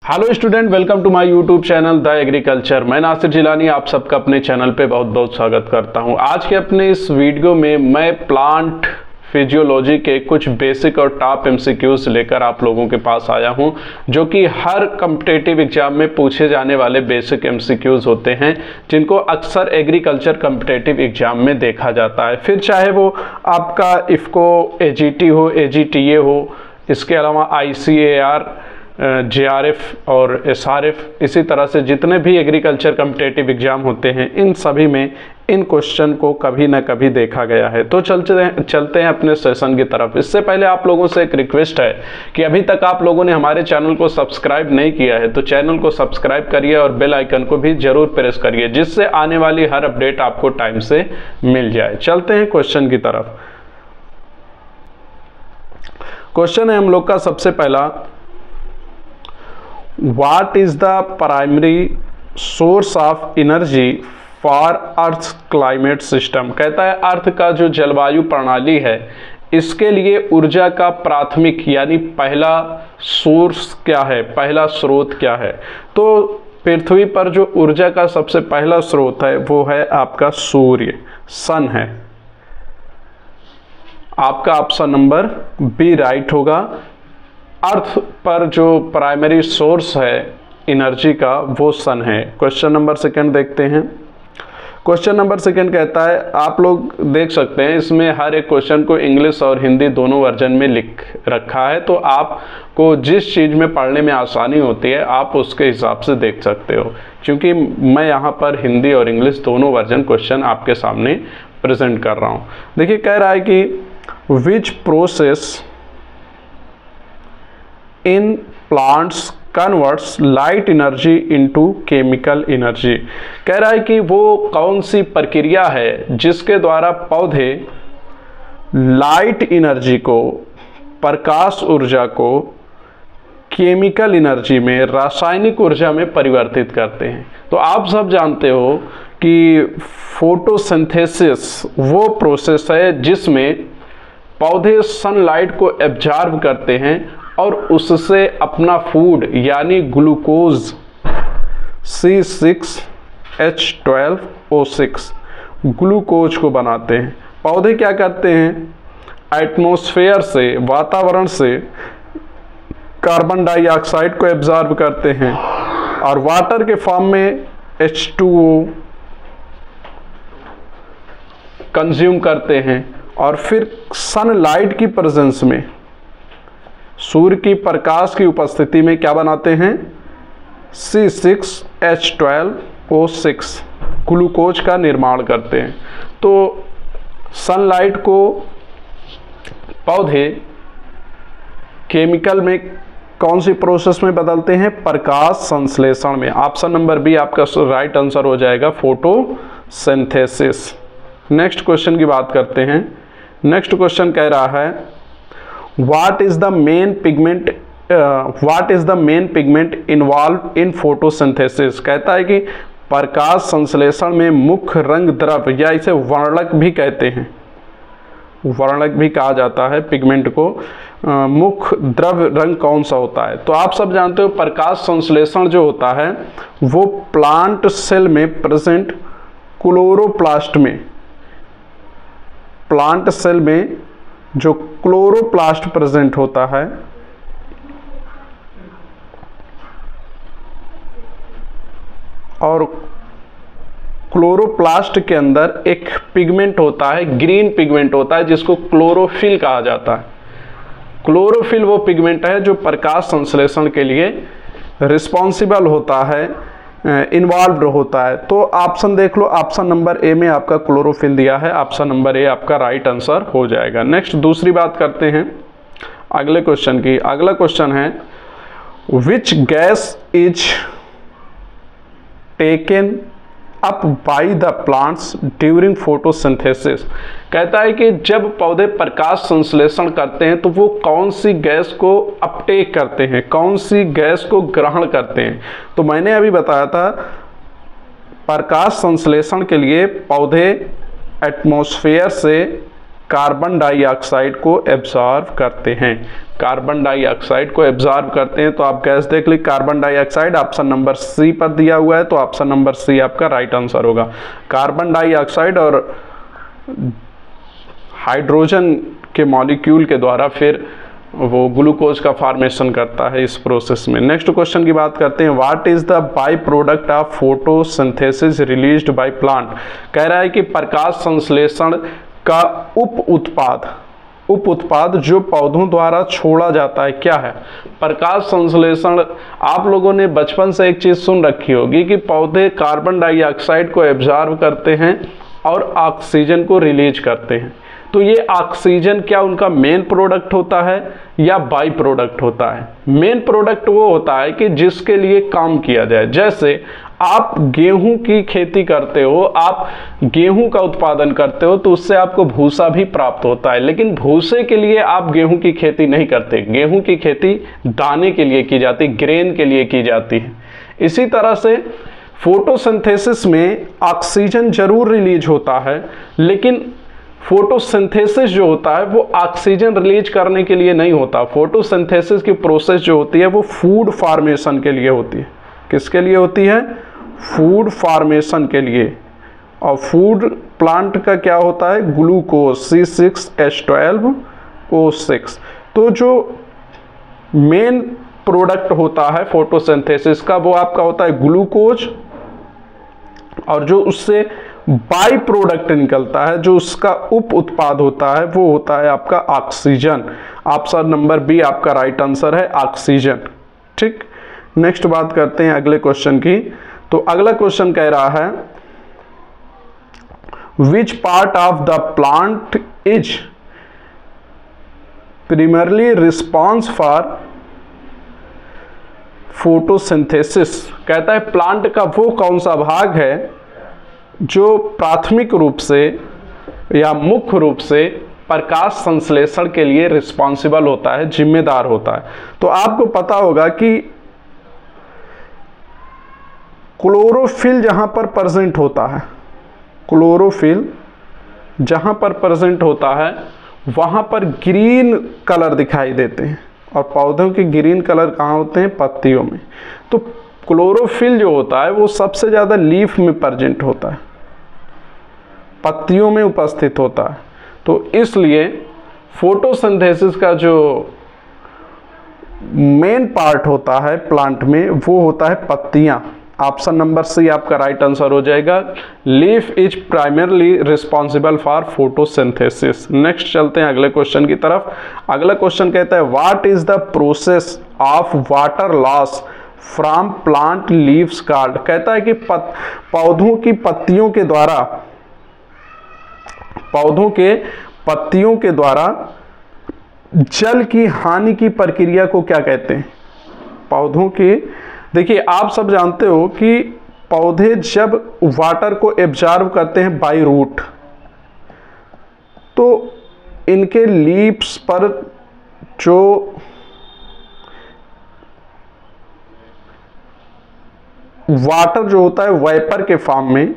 Hello student, welcome to my YouTube channel the agriculture. मैं नासिर जिलानी आप सबका अपने चैनल पे बहुत बहुत स्वागत करता हूं। आज के अपने इस वीडियो में मैं प्लांट फिजियोलॉजी के कुछ बेसिक और टॉप एमसीक्यूज लेकर आप लोगों के पास आया हूं, जो कि हर कॉम्पिटिटिव एग्जाम में पूछे जाने वाले बेसिक एमसीक्यूज होते हैं, जिनको अक्सर एग्रीकल्चर कॉम्पिटिटिव एग्जाम में देखा जाता है। फिर चाहे वो आपका इफको, एजीटी हो, एजीटीए हो, इसके अलावा ICAR, JRF और SRF, इसी तरह से जितने भी एग्रीकल्चर कॉम्पिटिटिव एग्जाम होते हैं, इन सभी में इन क्वेश्चन को कभी ना कभी देखा गया है। तो चलते हैं अपने सेशन की तरफ। इससे पहले आप लोगों से एक रिक्वेस्ट है कि अभी तक आप लोगों ने हमारे चैनल को सब्सक्राइब नहीं किया है तो चैनल को सब्सक्राइब करिए और बेल आइकन को भी जरूर प्रेस करिए, जिससे आने वाली हर अपडेट आपको टाइम से मिल जाए। चलते हैं क्वेश्चन की तरफ। क्वेश्चन है हम लोग का सबसे पहला, What is the primary source of energy for Earth's climate system? कहता है अर्थ का जो जलवायु प्रणाली है, इसके लिए ऊर्जा का प्राथमिक यानी पहला सोर्स क्या है, पहला स्रोत क्या है। तो पृथ्वी पर जो ऊर्जा का सबसे पहला स्रोत है वो है आपका सूर्य, सन है। आपका ऑप्शन नंबर बी राइट होगा। अर्थ पर जो प्राइमरी सोर्स है एनर्जी का वो सन है। क्वेश्चन नंबर सेकंड देखते हैं। क्वेश्चन नंबर सेकंड कहता है, आप लोग देख सकते हैं इसमें हर एक क्वेश्चन को इंग्लिश और हिंदी दोनों वर्जन में लिख रखा है, तो आपको जिस चीज़ में पढ़ने में आसानी होती है आप उसके हिसाब से देख सकते हो, क्योंकि मैं यहाँ पर हिंदी और इंग्लिश दोनों वर्जन क्वेश्चन आपके सामने प्रेजेंट कर रहा हूँ। देखिए कह रहा है कि which process in plants converts light energy into chemical energy. कह रहा है कि वो कौन सी प्रक्रिया है जिसके द्वारा पौधे लाइट एनर्जी को, प्रकाश ऊर्जा को केमिकल एनर्जी में, रासायनिक ऊर्जा में परिवर्तित करते हैं। तो आप सब जानते हो कि फोटोसिंथेसिस वो प्रोसेस है जिसमें पौधे सनलाइट को एब्जॉर्ब करते हैं और उससे अपना फूड यानी ग्लूकोज C6H12O6 ग्लूकोज को बनाते हैं। पौधे क्या करते हैं, एटमॉस्फेयर से, वातावरण से कार्बन डाइऑक्साइड को एब्जॉर्ब करते हैं और वाटर के फॉर्म में H2O कंज्यूम करते हैं, और फिर सनलाइट की प्रेजेंस में, सूर्य की प्रकाश की उपस्थिति में क्या बनाते हैं, C6H12O6 ग्लूकोज का निर्माण करते हैं। तो सनलाइट को पौधे केमिकल में कौन सी प्रोसेस में बदलते हैं, प्रकाश संश्लेषण में। ऑप्शन नंबर बी आपका राइट आंसर हो जाएगा, फोटोसिंथेसिस। नेक्स्ट क्वेश्चन की बात करते हैं। नेक्स्ट क्वेश्चन कह रहा है, What is the main pigment involved in photosynthesis? कहता है कि प्रकाश संश्लेषण में मुख्य रंग द्रव्य, या इसे वर्णक भी कहते हैं, वर्णक भी कहा जाता है पिगमेंट को, मुख्य द्रव्य रंग कौन सा होता है। तो आप सब जानते हो प्रकाश संश्लेषण जो होता है वो प्लांट सेल में प्रेजेंट क्लोरोप्लास्ट में, प्लांट सेल में जो क्लोरोप्लास्ट प्रेजेंट होता है, और क्लोरोप्लास्ट के अंदर एक पिगमेंट होता है, ग्रीन पिगमेंट होता है, जिसको क्लोरोफिल कहा जाता है। क्लोरोफिल वो पिगमेंट है जो प्रकाश संश्लेषण के लिए रिस्पॉन्सिबल होता है, इन्वॉल्व होता है। तो ऑप्शन देख लो, ऑप्शन नंबर ए में आपका क्लोरोफिल दिया है, ऑप्शन नंबर ए आपका राइट आंसर हो जाएगा। नेक्स्ट दूसरी बात करते हैं अगले क्वेश्चन की। अगला क्वेश्चन है, which gas is taken up by the plants during photosynthesis. कहता है कि जब पौधे प्रकाश संश्लेषण करते हैं तो वो कौन सी गैस को अपटेक करते हैं, कौन सी गैस को ग्रहण करते हैं। तो मैंने अभी बताया था प्रकाश संश्लेषण के लिए पौधे एटमॉस्फेयर से कार्बन डाइऑक्साइड को एब्जॉर्ब करते हैं। कार्बन डाइऑक्साइड को एब्जॉर्ब करते हैं। तो आप गैस देख ली, carbon dioxide option number C पर दिया हुआ है, तो ऑप्शन नंबर सी आपका राइट आंसर होगा। कार्बन डाइऑक्साइड और हाइड्रोजन के मॉलिक्यूल के द्वारा फिर वो ग्लूकोज का फॉर्मेशन करता है इस प्रोसेस में। नेक्स्ट क्वेश्चन की बात करते हैं, what is the by product of photosynthesis released by plant. कह रहा है कि प्रकाश संश्लेषण का उप उत्पाद जो पौधों द्वारा छोड़ा जाता है क्या है। प्रकाश संश्लेषण, आप लोगों ने बचपन से एक चीज सुन रखी होगी कि पौधे कार्बन डाइऑक्साइड को एब्जॉर्ब करते हैं और ऑक्सीजन को रिलीज करते हैं। तो ये ऑक्सीजन क्या उनका मेन प्रोडक्ट होता है या बाई प्रोडक्ट होता है। मेन प्रोडक्ट वो होता है कि जिसके लिए काम किया जाए। जैसे आप गेहूं की खेती करते हो, आप गेहूं का उत्पादन करते हो, तो उससे आपको भूसा भी प्राप्त होता है, लेकिन भूसे के लिए आप गेहूं की खेती नहीं करते। गेहूं की खेती दाने के लिए की जाती, ग्रेन के लिए की जाती है। इसी तरह से फोटोसिंथेसिस में ऑक्सीजन जरूर रिलीज होता है, लेकिन फोटोसिंथेसिस जो होता है वो ऑक्सीजन रिलीज करने के लिए नहीं होता। फोटोसिंथेसिस की प्रोसेस जो होती है वो फूड फॉर्मेशन के लिए होती है। किसके लिए होती है? फूड फॉर्मेशन के लिए। और फूड प्लांट का क्या होता है? Glucose C6H12O6। तो जो मेन प्रोडक्ट होता है फोटोसिंथेसिस का वो आपका होता है ग्लूकोज, और जो उससे बाई प्रोडक्ट निकलता है, जो उसका उप उत्पाद होता है, वो होता है आपका ऑक्सीजन। ऑप्शन नंबर बी आपका राइट आंसर है, ऑक्सीजन। ठीक, नेक्स्ट बात करते हैं अगले क्वेश्चन की। तो अगला क्वेश्चन कह रहा है, which part of the plant is primarily response for photosynthesis. कहता है प्लांट का वो कौन सा भाग है जो प्राथमिक रूप से या मुख्य रूप से प्रकाश संश्लेषण के लिए रिस्पॉन्सिबल होता है, जिम्मेदार होता है। तो आपको पता होगा कि क्लोरोफिल जहां पर प्रेजेंट होता है, क्लोरोफिल जहां पर प्रेजेंट होता है वहां पर ग्रीन कलर दिखाई देते हैं, और पौधों के ग्रीन कलर कहाँ होते हैं? पत्तियों में। तो क्लोरोफिल जो होता है वो सबसे ज़्यादा लीफ में प्रेजेंट होता है, पत्तियों में उपस्थित होता है। तो इसलिए फोटोसिंथेसिस का जो मेन पार्ट होता है प्लांट में वो होता है पत्तियां। ऑप्शन नंबर सी आपका राइट आंसर हो जाएगा। Leaf is primarily responsible for photosynthesis. Next चलते हैं अगले क्वेश्चन की तरफ। अगला क्वेश्चन कहता है, what is the process of water loss from plant leaves called. कहता है कि पौधों की पत्तियों के द्वारा जल की हानि की प्रक्रिया को क्या कहते हैं? पौधों की, देखिए आप सब जानते हो कि पौधे जब वाटर को एब्जॉर्ब करते हैं बाय रूट, तो इनके लीव्स पर जो वाटर जो होता है वेपर के फॉर्म में,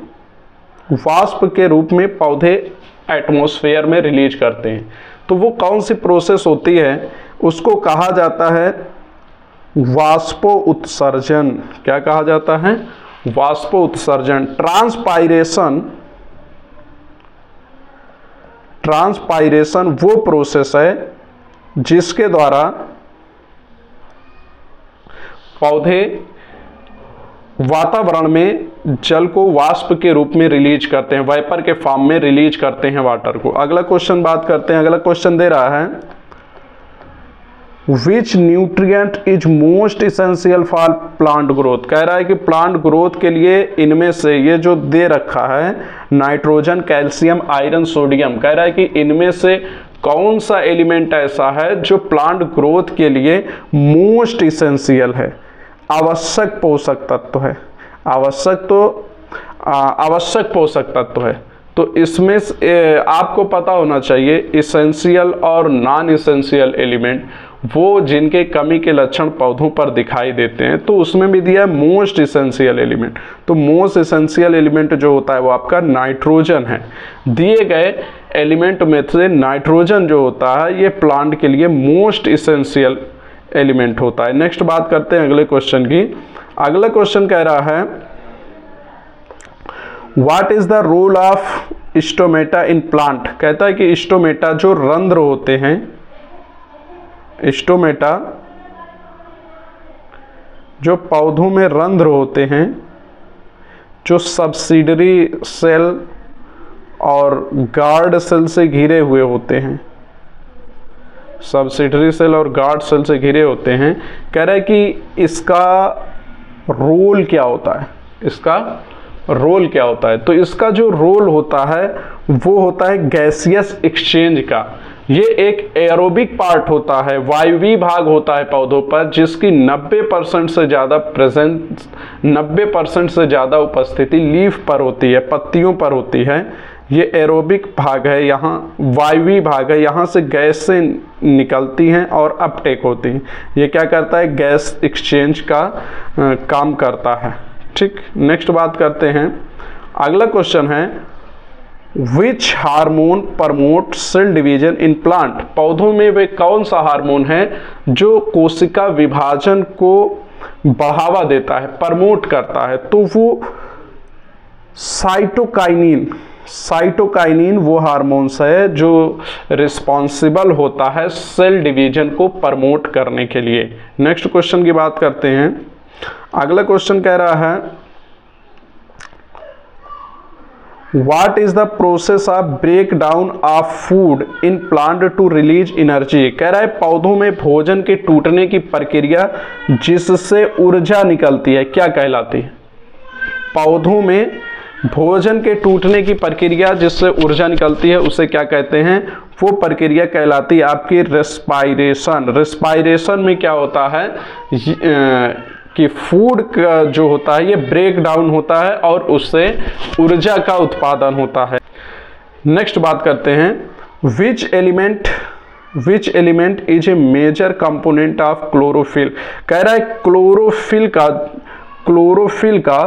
वाष्प के रूप में पौधे एटमॉस्फेयर में रिलीज करते हैं। तो वो कौन सी प्रोसेस होती है? उसको कहा जाता है वाष्पो उत्सर्जन। क्या कहा जाता है? वाष्पो उत्सर्जन। ट्रांसपायरेशन वो प्रोसेस है जिसके द्वारा पौधे वातावरण में जल को वाष्प के रूप में रिलीज करते हैं, वेपर के फॉर्म में रिलीज करते हैं वाटर को। अगला क्वेश्चन बात करते हैं। अगला क्वेश्चन दे रहा है, विच nutrient is most essential for plant growth. कह रहा है कि प्लांट ग्रोथ के लिए इनमें से, ये जो दे रखा है नाइट्रोजन, कैल्शियम, आयरन, सोडियम, कह रहा है कि इनमें से कौन सा एलिमेंट ऐसा है जो प्लांट ग्रोथ के लिए मोस्ट इसेंशियल है, आवश्यक पोषक तत्व है। आवश्यक पोषक तत्व है। तो इसमें आपको पता होना चाहिए इसेंशियल और नॉन इसेंशियल एलिमेंट, वो जिनके कमी के लक्षण पौधों पर दिखाई देते हैं, तो उसमें भी दिया है मोस्ट इसेंशियल एलिमेंट। तो मोस्ट इसेंशियल एलिमेंट जो होता है वो आपका नाइट्रोजन है। दिए गए एलिमेंट में से नाइट्रोजन जो होता है ये प्लांट के लिए मोस्ट इसेंशियल एलिमेंट होता है। नेक्स्ट बात करते हैं अगले क्वेश्चन की। अगला क्वेश्चन कह रहा है what is the role of stomata in plant. कहता है कि स्टोमेटा जो रंध्र होते हैं, स्टोमेटा जो पौधों में रंध्र होते हैं, जो सब्सिडरी सेल और गार्ड सेल से घिरे हुए होते हैं, सब्सिडरी सेल और गार्ड सेल से घिरे होते हैं, कह रहा है कि इसका रोल क्या होता है, इसका रोल क्या होता है। तो इसका जो रोल होता है वो होता है गैसियस एक्सचेंज का। ये एक एरोबिक पार्ट होता है, वायवीय भाग होता है पौधों पर, जिसकी 90% से ज़्यादा प्रेजेंस, 90% से ज़्यादा उपस्थिति लीफ पर होती है, पत्तियों पर होती है। ये एरोबिक भाग है, यहाँ वायवीय भाग है, यहाँ से गैस से निकलती हैं और अपटेक होती हैं। ये क्या करता है, गैस एक्सचेंज का काम करता है। ठीक, नेक्स्ट बात करते हैं। अगला क्वेश्चन है which hormone promote cell division in plant. पौधों में वे कौन सा हार्मोन है जो कोशिका विभाजन को बढ़ावा देता है, प्रमोट करता है। तो वो साइटोकाइनिन, साइटोकाइनिन वो हार्मोन्स है जो रिस्पॉन्सिबल होता है सेल डिवीजन को प्रमोट करने के लिए। नेक्स्ट क्वेश्चन की बात करते हैं। अगला क्वेश्चन कह रहा है what is the process of break down of food in plant to release energy. कह रहा है पौधों में भोजन के टूटने की प्रक्रिया जिससे ऊर्जा निकलती है क्या कहलाती है। पौधों में भोजन के टूटने की प्रक्रिया जिससे ऊर्जा निकलती है उसे क्या कहते हैं, वो प्रक्रिया कहलाती है आपकी रेस्पायरेशन। रेस्पायरेशन में क्या होता है कि फूड का जो होता है ये ब्रेक डाउन होता है और उससे ऊर्जा का उत्पादन होता है। नेक्स्ट बात करते हैं which element is a major component of chlorophyll. कह रहा है क्लोरोफिल का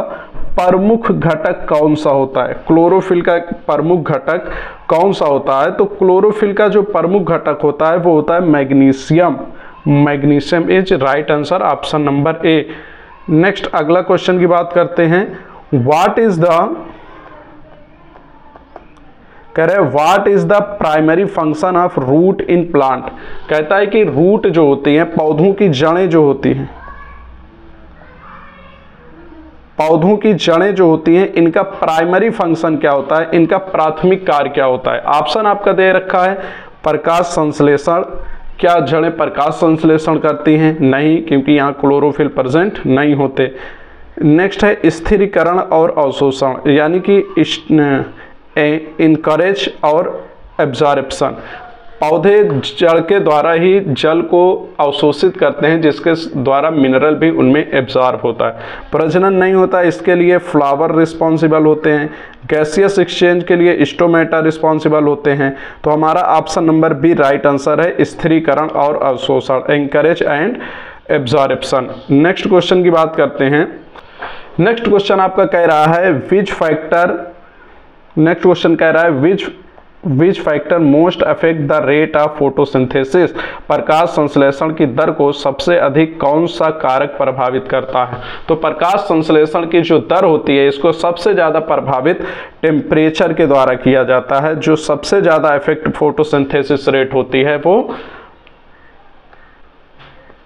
प्रमुख घटक कौन सा होता है। क्लोरोफिल का प्रमुख घटक कौन सा होता है। तो क्लोरोफिल का जो प्रमुख घटक होता है वो होता है magnesium. Magnesium is right answer, option number A. Next अगला क्वेश्चन की बात करते हैं what is the primary function of root in plant. कहता है कि रूट जो होती हैं, पौधों की जड़ें जो होती हैं, पौधों की जड़ें जो होती हैं, इनका प्राइमरी फंक्शन क्या होता है, इनका प्राथमिक कार्य क्या होता है। ऑप्शन आपका दे रखा है प्रकाश संश्लेषण। क्या जड़ें प्रकाश संश्लेषण करती हैं? नहीं, क्योंकि यहाँ क्लोरोफिल प्रेजेंट नहीं होते। नेक्स्ट है स्थिरीकरण और अवशोषण, यानी कि इनकरेज और एब्जॉर्प्शन। पौधे जड़ के द्वारा ही जल को अवशोषित करते हैं जिसके द्वारा मिनरल भी उनमें एब्जॉर्ब होता है। प्रजनन नहीं होता, इसके लिए फ्लावर रिस्पॉन्सिबल होते हैं। गैसियस एक्सचेंज के लिए स्टोमेटा रिस्पॉन्सिबल होते हैं। तो हमारा option number B right answer है, स्थिरीकरण और अवशोषण, anchorage and absorption. Next question की बात करते हैं। नेक्स्ट क्वेश्चन आपका कह रहा है which factor most affect the rate of photosynthesis. प्रकाश संश्लेषण की दर को सबसे अधिक कौन सा कारक प्रभावित करता है। तो प्रकाश संश्लेषण की जो दर होती है इसको सबसे ज़्यादा प्रभावित टेम्परेचर के द्वारा किया जाता है। जो सबसे ज़्यादा इफेक्ट फोटोसिंथेसिस रेट होती है वो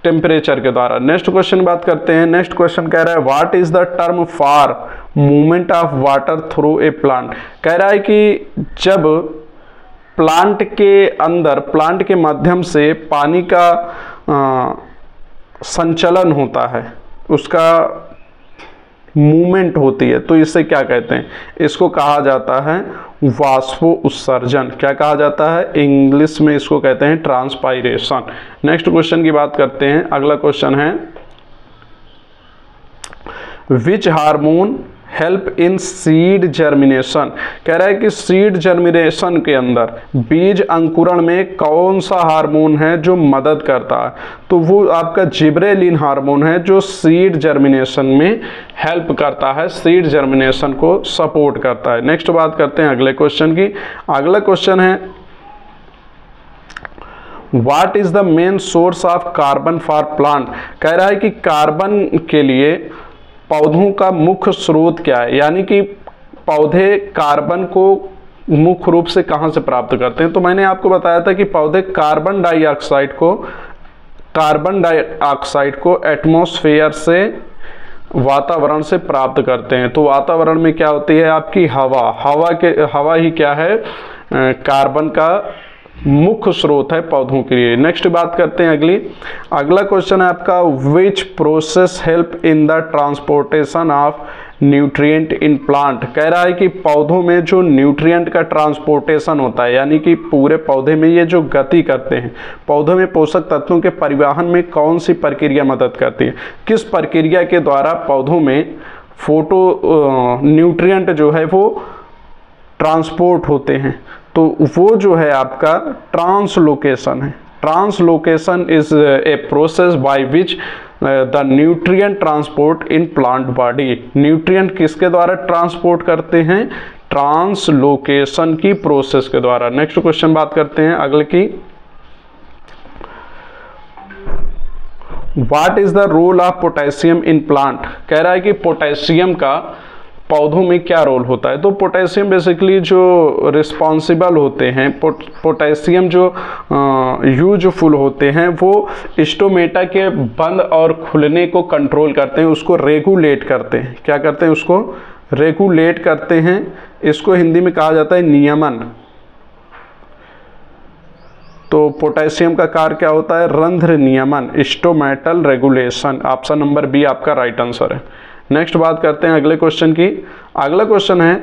टेम्परेचर के द्वारा। नेक्स्ट क्वेश्चन बात करते हैं। नेक्स्ट क्वेश्चन कह रहा है what is the term for movement of water through a plant. कह रहा है कि जब प्लांट के अंदर, प्लांट के माध्यम से पानी का संचलन होता है, उसका मूवमेंट होती है, तो इसे क्या कहते हैं। इसको कहा जाता है वाष्पो उत्सर्जन। क्या कहा जाता है, इंग्लिश में इसको कहते हैं ट्रांसपायरेशन। नेक्स्ट क्वेश्चन की बात करते हैं। अगला क्वेश्चन है which hormone help in seed germination. कह रहा है कि सीड जर्मिनेशन के अंदर बीज अंकुरण में कौन सा हार्मोन है जो मदद करता है, तो वो आपका जिब्रेलिन हार्मोन है जो सीड जर्मिनेशन में हेल्प करता है, सीड जर्मिनेशन को सपोर्ट करता है। नेक्स्ट बात करते हैं अगले क्वेश्चन की। अगला क्वेश्चन है what is the main source of carbon for plant. कह रहा है कि कार्बन के लिए पौधों का मुख्य स्रोत क्या है, यानी कि पौधे कार्बन को मुख्य रूप से कहां से प्राप्त करते हैं। तो मैंने आपको बताया था कि पौधे कार्बन डाइऑक्साइड को एटमॉस्फेयर से, वातावरण से प्राप्त करते हैं। तो वातावरण में क्या होती है आपकी हवा ही क्या है, कार्बन का मुख्य स्रोत है पौधों के लिए। नेक्स्ट बात करते हैं अगला क्वेश्चन है आपका which process help in the transportation of nutrient in plant. कह रहा है कि पौधों में जो न्यूट्रिएंट का ट्रांसपोर्टेशन होता है, यानी कि पूरे पौधे में ये जो गति करते हैं, पौधों में पोषक तत्वों के परिवहन में कौन सी प्रक्रिया मदद करती है, किस प्रक्रिया के द्वारा पौधों में न्यूट्रिएंट जो है वो ट्रांसपोर्ट होते हैं। तो वो जो है आपका ट्रांसलोकेशन है। Translocation is a process by which the nutrient transport in plant body. Nutrient किसके द्वारा ट्रांसपोर्ट करते हैं, ट्रांसलोकेशन की प्रोसेस के द्वारा। नेक्स्ट क्वेश्चन बात करते हैं अगले की। What is the role of potassium in plant. कह रहा है कि पोटेशियम का पौधों में क्या रोल होता है। तो पोटेशियम बेसिकली जो रिस्पॉन्सिबल होते हैं, पोटेशियम जो यूजफुल होते हैं, वो स्टोमेटा के बंद और खुलने को कंट्रोल करते हैं, उसको रेगुलेट करते हैं। क्या करते हैं, उसको रेगुलेट करते हैं। इसको हिंदी में कहा जाता है नियमन। तो पोटेशियम का कार्य क्या होता है, रंध्र नियमन, stomatal regulation. Option number B आपका राइट आंसर है। नेक्स्ट बात करते हैं अगले क्वेश्चन की। अगला क्वेश्चन है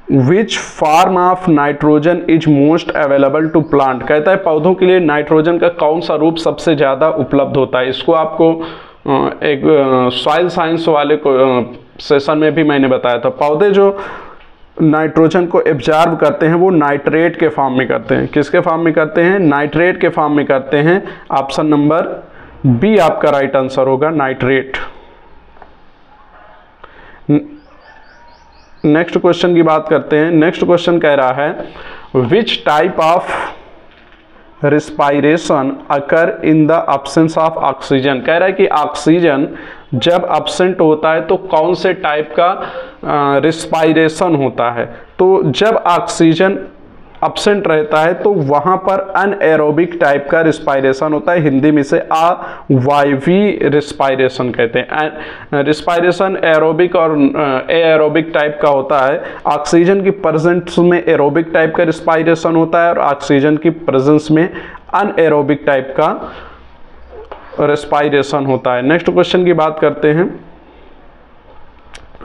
which form of nitrogen is most available to plant. कहता है पौधों के लिए नाइट्रोजन का कौन सा रूप सबसे ज्यादा उपलब्ध होता है। इसको आपको एक सॉइल साइंस वाले सेशन में भी मैंने बताया था। पौधे जो नाइट्रोजन को एब्जॉर्ब करते हैं वो नाइट्रेट के फॉर्म में करते हैं। किसके फॉर्म में करते हैं, नाइट्रेट के फॉर्म में करते हैं। ऑप्शन नंबर बी आपका राइट आंसर होगा, नाइट्रेट। नेक्स्ट क्वेश्चन की बात करते हैं। नेक्स्ट क्वेश्चन कह रहा है which type of respiration occur in the absence of oxygen. कह रहा है कि ऑक्सीजन जब एब्सेंट होता है तो कौन से टाइप का रिस्पायरेशन होता है। तो जब ऑक्सीजन एब्सेंट रहता है तो वहां पर अनएरोबिक टाइप का रिस्पायरेशन होता है। हिंदी में से अवायवीय रिस्पायरेशन कहते हैं। रिस्पायरेशन एरोबिक और एरोबिक टाइप का होता है। ऑक्सीजन की प्रेजेंस में एरोबिक टाइप का रिस्पायरेशन होता है और ऑक्सीजन की प्रेजेंस में अनएरोबिक टाइप का रिस्पायरेशन होता है। नेक्स्ट क्वेश्चन की बात करते हैं।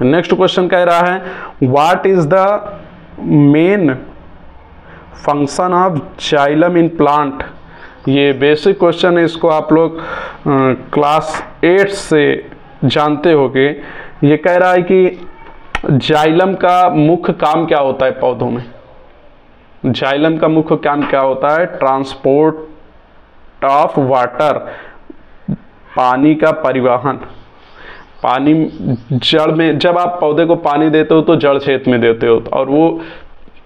नेक्स्ट क्वेश्चन कह रहा है what is the main function of xylem in plant. ये बेसिक क्वेश्चन है, इसको आप लोग क्लास 8 से जानते होंगे। ये कह रहा है कि जाइलम का मुख्य काम क्या होता है पौधों में। जाइलम का मुख्य काम क्या होता है, ट्रांसपोर्ट ऑफ वाटर, पानी का परिवहन। पानी जड़ में, जब आप पौधे को पानी देते हो तो जड़ क्षेत्र में देते हो और वो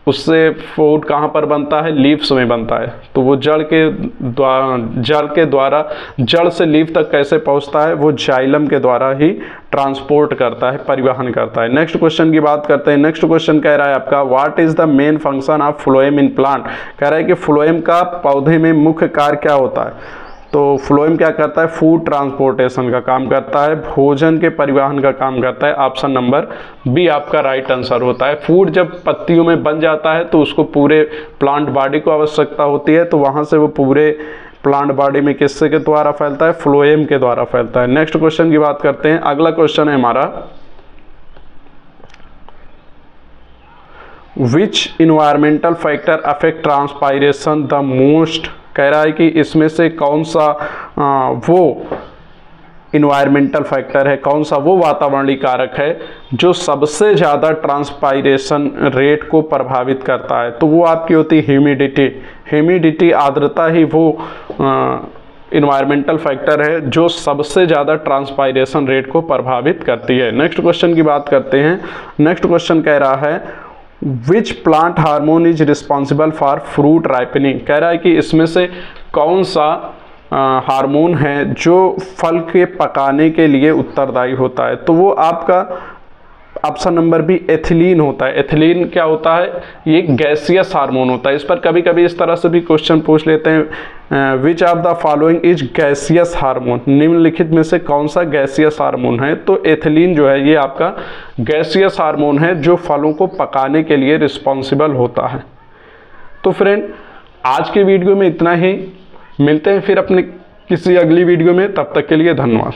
उससे फूड कहाँ पर बनता है, लीव्स में बनता है। तो वो जड़ के द्वारा जड़ से लीफ तक कैसे पहुँचता है, वो जाइलम के द्वारा ही ट्रांसपोर्ट करता है, परिवहन करता है। नेक्स्ट क्वेश्चन की बात करते हैं। नेक्स्ट क्वेश्चन कह रहा है आपका what is the main function of phloem in plant. कह रहा है कि फ्लोएम का पौधे में मुख्य कार्य क्या होता है। तो फ्लोएम क्या करता है, फूड ट्रांसपोर्टेशन का काम करता है, भोजन के परिवहन का काम करता है। ऑप्शन नंबर बी आपका राइट आंसर होता है। फूड जब पत्तियों में बन जाता है तो उसको पूरे प्लांट बॉडी को आवश्यकता होती है, तो वहां से वो पूरे प्लांट बॉडी में किससे के द्वारा फैलता है, फ्लोएम के द्वारा फैलता है। नेक्स्ट क्वेश्चन की बात करते हैं। अगला क्वेश्चन है हमारा which environmental factor affect transpiration the most. कह रहा है कि इसमें से कौन सा वो इन्वायरमेंटल फैक्टर है, कौन सा वो वातावरणीय कारक है जो सबसे ज़्यादा ट्रांसपायरेशन रेट को प्रभावित करता है, तो वो आपकी होती है ह्यूमिडिटी, आर्द्रता ही वो इन्वायरमेंटल फैक्टर है जो सबसे ज़्यादा ट्रांसपायरेशन रेट को प्रभावित करती है। नेक्स्ट क्वेश्चन की बात करते हैं। नेक्स्ट क्वेश्चन कह रहा है which plant hormone is responsible for fruit ripening. कह रहा है कि इसमें से कौन सा हार्मोन है जो फल के पकाने के लिए उत्तरदायी होता है, तो वो आपका ऑप्शन नंबर बी एथिलीन होता है। एथिलीन क्या होता है, ये गैसियस हार्मोन होता है। इस पर कभी कभी इस तरह से भी क्वेश्चन पूछ लेते हैं, which of the following is gaseous hormone, निम्नलिखित में से कौन सा गैसियस हार्मोन है, तो एथिलीन जो है ये आपका गैसियस हार्मोन है जो फलों को पकाने के लिए रिस्पॉन्सिबल होता है। तो फ्रेंड आज के वीडियो में इतना ही, मिलते हैं फिर अपने किसी अगली वीडियो में, तब तक के लिए धन्यवाद।